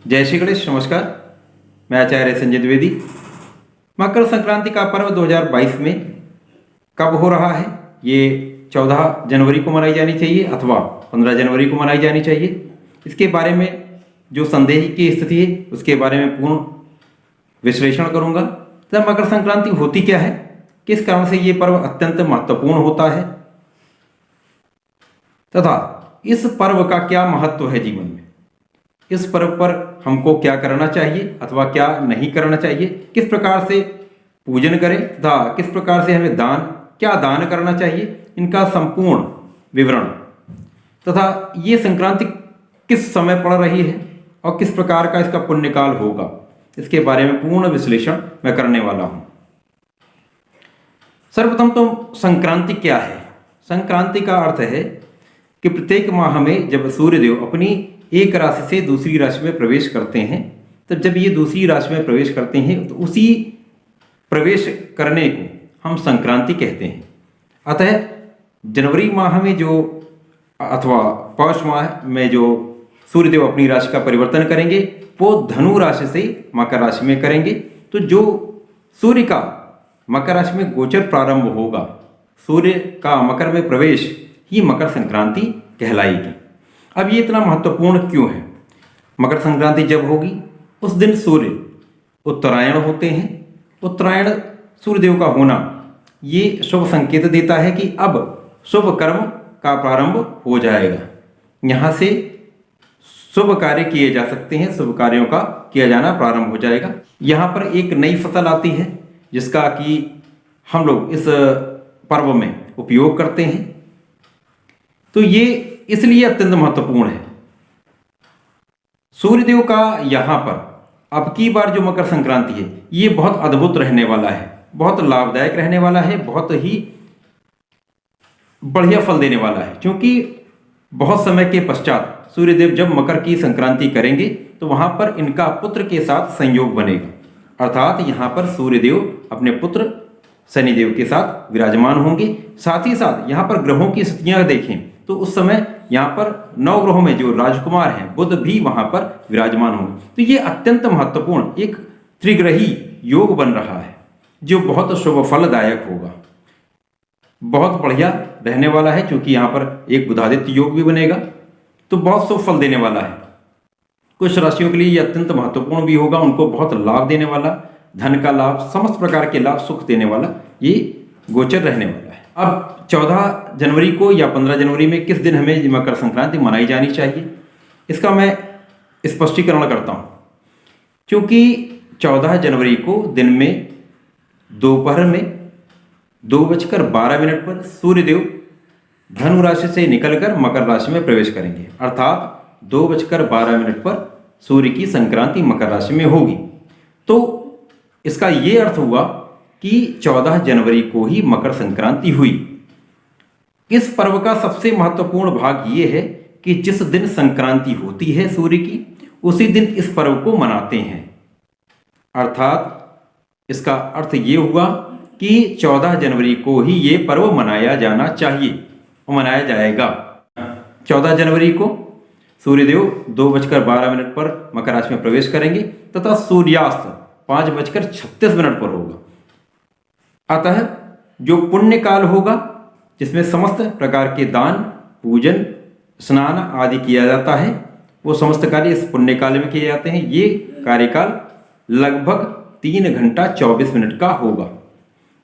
जय श्री गणेश। नमस्कार, मैं आचार्य संजय द्विवेदी। मकर संक्रांति का पर्व 2022 में कब हो रहा है? ये 14 जनवरी को मनाई जानी चाहिए अथवा 15 जनवरी को मनाई जानी चाहिए। इसके बारे में जो संदेह की स्थिति है उसके बारे में पूर्ण विश्लेषण करूंगा। तब मकर संक्रांति होती क्या है, किस कारण से ये पर्व अत्यंत महत्वपूर्ण होता है तथा इस पर्व का क्या महत्व है जीवन में, इस पर्व पर हमको क्या करना चाहिए अथवा क्या नहीं करना चाहिए, किस प्रकार से पूजन करें तथा किस प्रकार से हमें क्या दान करना चाहिए, इनका संपूर्ण विवरण तथा ये संक्रांति किस समय पड़ रही है और किस प्रकार का इसका पुण्यकाल होगा, इसके बारे में पूर्ण विश्लेषण मैं करने वाला हूं। सर्वप्रथम तो संक्रांति क्या है? संक्रांति का अर्थ है कि प्रत्येक माह में जब सूर्यदेव अपनी एक राशि से दूसरी राशि में प्रवेश करते हैं, तब जब ये दूसरी राशि में प्रवेश करते हैं तो उसी प्रवेश करने को हम संक्रांति कहते हैं। अतः जनवरी माह में जो अथवा पौष माह में जो सूर्यदेव अपनी राशि का परिवर्तन करेंगे वो धनु राशि से मकर राशि में करेंगे। तो जो सूर्य का मकर राशि में गोचर प्रारंभ होगा, सूर्य का मकर में प्रवेश ही मकर संक्रांति कहलाएगी। अब ये इतना महत्वपूर्ण क्यों है? मकर संक्रांति जब होगी उस दिन सूर्य उत्तरायण होते हैं। उत्तरायण सूर्यदेव का होना ये शुभ संकेत देता है कि अब शुभ कर्म का प्रारंभ हो जाएगा, यहाँ से शुभ कार्य किए जा सकते हैं, शुभ कार्यों का किया जाना प्रारंभ हो जाएगा। यहाँ पर एक नई फसल आती है जिसका कि हम लोग इस पर्व में उपयोग करते हैं, तो ये इसलिए अत्यंत महत्वपूर्ण है। सूर्यदेव का यहाँ पर अब की बार जो मकर संक्रांति है ये बहुत अद्भुत रहने वाला है, बहुत लाभदायक रहने वाला है, बहुत ही बढ़िया फल देने वाला है। क्योंकि बहुत समय के पश्चात सूर्यदेव जब मकर की संक्रांति करेंगे तो वहां पर इनका पुत्र के साथ संयोग बनेगा, अर्थात यहाँ पर सूर्यदेव अपने पुत्र शनिदेव के साथ विराजमान होंगे। साथ ही साथ यहाँ पर ग्रहों की स्थितियां देखें तो उस समय यहाँ पर 9 ग्रहों में जो राजकुमार हैं बुध भी वहां पर विराजमान होंगे। तो ये अत्यंत महत्वपूर्ण एक त्रिग्रही योग बन रहा है जो बहुत शुभ फलदायक होगा, बहुत बढ़िया रहने वाला है। क्योंकि यहाँ पर एक बुधादित्य योग भी बनेगा तो बहुत शुभ फल देने वाला है। कुछ राशियों के लिए ये अत्यंत महत्वपूर्ण भी होगा, उनको बहुत लाभ देने वाला, धन का लाभ, समस्त प्रकार के लाभ, सुख देने वाला ये गोचर रहने वाला है। अब 14 जनवरी को या 15 जनवरी में किस दिन हमें मकर संक्रांति मनाई जानी चाहिए, इसका मैं स्पष्टीकरण करता हूँ। क्योंकि 14 जनवरी को दिन में दोपहर में 2:12 पर सूर्यदेव धनु राशि से निकलकर मकर राशि में प्रवेश करेंगे, अर्थात 2:12 पर सूर्य की संक्रांति मकर राशि में होगी। तो इसका ये अर्थ हुआ कि 14 जनवरी को ही मकर संक्रांति हुई। इस पर्व का सबसे महत्वपूर्ण भाग ये है कि जिस दिन संक्रांति होती है सूर्य की, उसी दिन इस पर्व को मनाते हैं। अर्थात इसका अर्थ ये हुआ कि 14 जनवरी को ही ये पर्व मनाया जाना चाहिए और मनाया जाएगा। 14 जनवरी को सूर्यदेव 2:12 पर मकर राशि में प्रवेश करेंगे तथा सूर्यास्त 5:36 पर होगा। अतः जो पुण्य काल होगा जिसमें समस्त प्रकार के दान, पूजन, स्नान आदि किया जाता है, वो समस्त कार्य इस पुण्य काल में किए जाते हैं। ये कार्यकाल लगभग 3 घंटा 24 मिनट का होगा।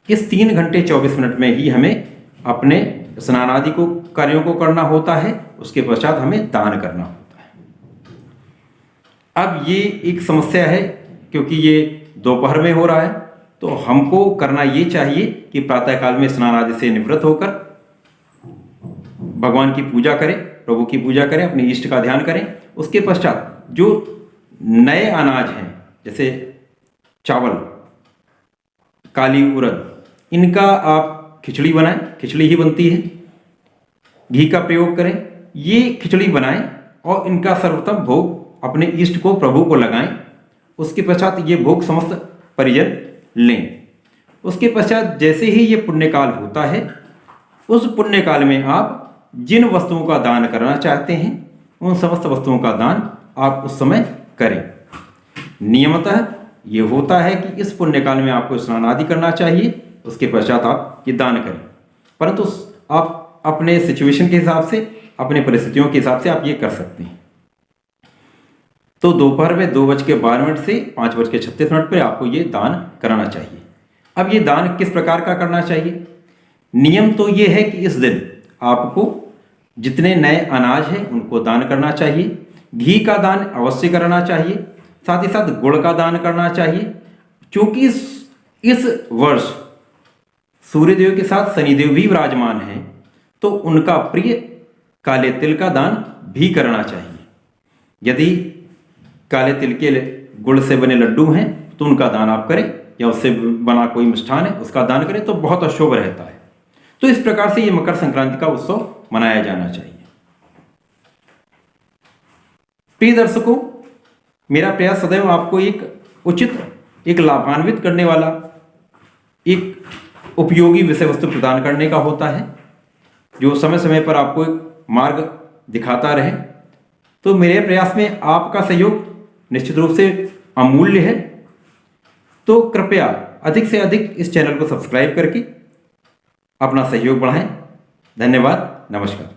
इस 3 घंटे 24 मिनट में ही हमें अपने स्नान आदि को कार्यों को करना होता है, उसके पश्चात हमें दान करना होता है। अब ये एक समस्या है क्योंकि ये दोपहर में हो रहा है, तो हमको करना ये चाहिए कि प्रातःकाल में स्नान आदि से निवृत्त होकर भगवान की पूजा करें, प्रभु की पूजा करें, अपने इष्ट का ध्यान करें। उसके पश्चात जो नए अनाज हैं जैसे चावल, काली उड़द, इनका आप खिचड़ी बनाएं, खिचड़ी ही बनती है, घी का प्रयोग करें, ये खिचड़ी बनाएं और इनका सर्वोत्तम भोग अपने इष्ट को, प्रभु को लगाएं। उसके पश्चात ये भोग समस्त परिजन लें। उसके पश्चात जैसे ही ये पुण्यकाल होता है, उस पुण्यकाल में आप जिन वस्तुओं का दान करना चाहते हैं उन समस्त वस्तुओं का दान आप उस समय करें। नियमतः ये होता है कि इस पुण्यकाल में आपको स्नान आदि करना चाहिए, उसके पश्चात आप ये दान करें, परंतु आप अपने सिचुएशन के हिसाब से, अपने परिस्थितियों के हिसाब से आप ये कर सकते हैं। तो दोपहर में 2:12 से 5:36 पर आपको ये दान कराना चाहिए। अब ये दान किस प्रकार का करना चाहिए? नियम तो ये है कि इस दिन आपको जितने नए अनाज हैं उनको दान करना चाहिए, घी का दान अवश्य करना चाहिए, साथ ही साथ गुड़ का दान करना चाहिए। क्योंकि इस वर्ष सूर्यदेव के साथ शनिदेव भी विराजमान हैं, तो उनका प्रिय काले तिल का दान भी करना चाहिए। यदि काले तिल के गुड़ से बने लड्डू हैं तो उनका दान आप करें, या उससे बना कोई मिष्ठान है उसका दान करें तो बहुत अशुभ रहता है। तो इस प्रकार से ये मकर संक्रांति का उत्सव मनाया जाना चाहिए। प्रिय दर्शकों, मेरा प्रयास सदैव आपको एक उचित, एक लाभान्वित करने वाला, एक उपयोगी विषय वस्तु प्रदान करने का होता है, जो समय समय पर आपको एक मार्ग दिखाता रहे। तो मेरे प्रयास में आपका सहयोग निश्चित रूप से अमूल्य है। तो कृपया अधिक से अधिक इस चैनल को सब्सक्राइब करके अपना सहयोग बढ़ाएं। धन्यवाद, नमस्कार।